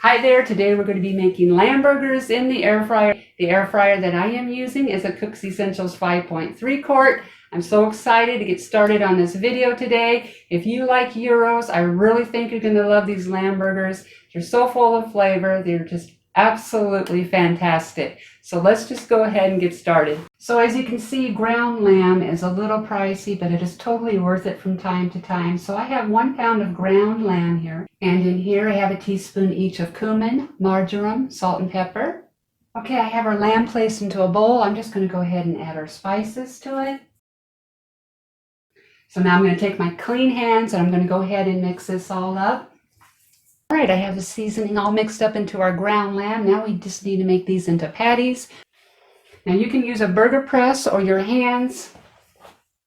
Hi there, today we're going to be making lamb burgers in the air fryer. The air fryer that I am using is a Cook's Essentials 5.3 quart. I'm so excited to get started on this video today. If you like gyros, I really think you're going to love these lamb burgers. They're so full of flavor. They're just absolutely fantastic. So let's just go ahead and get started. So as you can see, ground lamb is a little pricey, but it is totally worth it from time to time. So I have 1 pound of ground lamb here. And in here I have a teaspoon each of cumin, marjoram, salt and pepper. Okay, I have our lamb placed into a bowl. I'm just going to go ahead and add our spices to it. So now I'm going to take my clean hands and I'm going to go ahead and mix this all up. All right, I have the seasoning all mixed up into our ground lamb. Now we just need to make these into patties. Now you can use a burger press or your hands.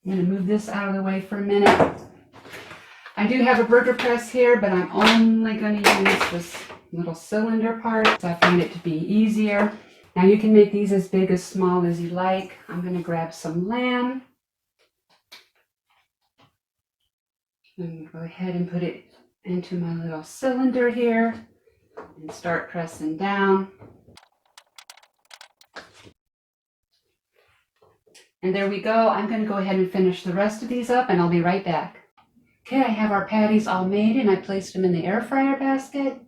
I'm going to move this out of the way for a minute. I do have a burger press here, but I'm only going to use this little cylinder part. So I find it to be easier. Now you can make these as big as small as you like. I'm going to grab some lamb. And go ahead and put it into my little cylinder here and start pressing down. And there we go. I'm going to go ahead and finish the rest of these up and I'll be right back. Okay, I have our patties all made and I placed them in the air fryer basket.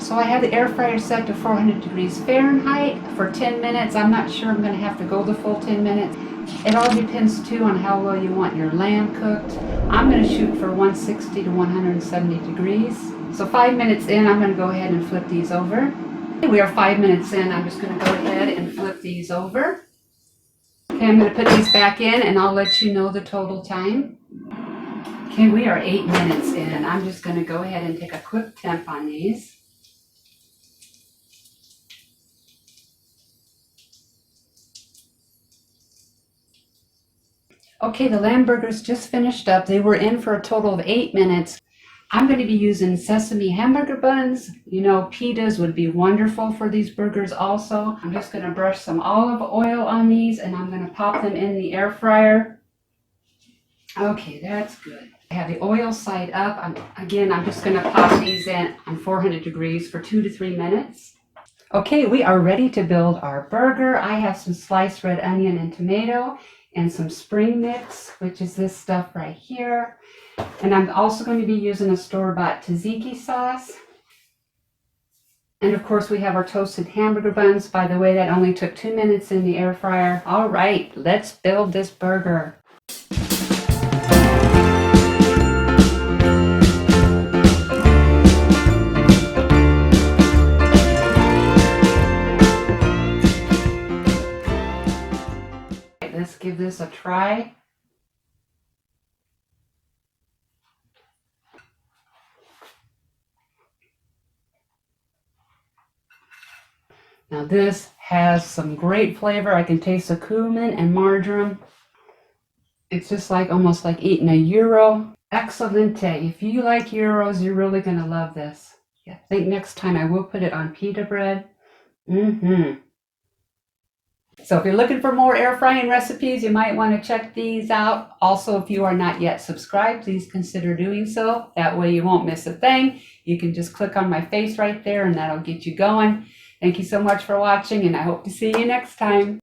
So I have the air fryer set to 400 degrees Fahrenheit for 10 minutes. I'm not sure I'm going to have to go the full 10 minutes. It all depends too on how well you want your lamb cooked. I'm going to shoot for 160 to 170 degrees. So 5 minutes in, I'm going to go ahead and flip these over. We are 5 minutes in. I'm just going to go ahead and flip these over. Okay, I'm going to put these back in and I'll let you know the total time. Okay, we are 8 minutes in. I'm just going to go ahead and take a quick temp on these. Okay, the lamb burgers just finished up. They were in for a total of 8 minutes. I'm going to be using sesame hamburger buns. You know, pitas would be wonderful for these burgers also. I'm just going to brush some olive oil on these and I'm going to pop them in the air fryer. Okay, that's good. I have the oil side up. I'm just going to pop these in on 400 degrees for 2 to 3 minutes. Okay, we are ready to build our burger. I have some sliced red onion and tomato and some spring mix, which is this stuff right here. And I'm also going to be using a store-bought tzatziki sauce. And of course we have our toasted hamburger buns. By the way, that only took 2 minutes in the air fryer. All right, let's build this burger. Let's give this a try. Now this has some great flavor. I can taste the cumin and marjoram. It's just like almost like eating a gyro. Excelente. If you like gyros, you're really going to love this. Yeah, I think next time I will put it on pita bread. So if you're looking for more air frying recipes, you might want to check these out. Also, if you are not yet subscribed, please consider doing so. That way you won't miss a thing. You can just click on my face right there and that'll get you going. Thank you so much for watching and I hope to see you next time.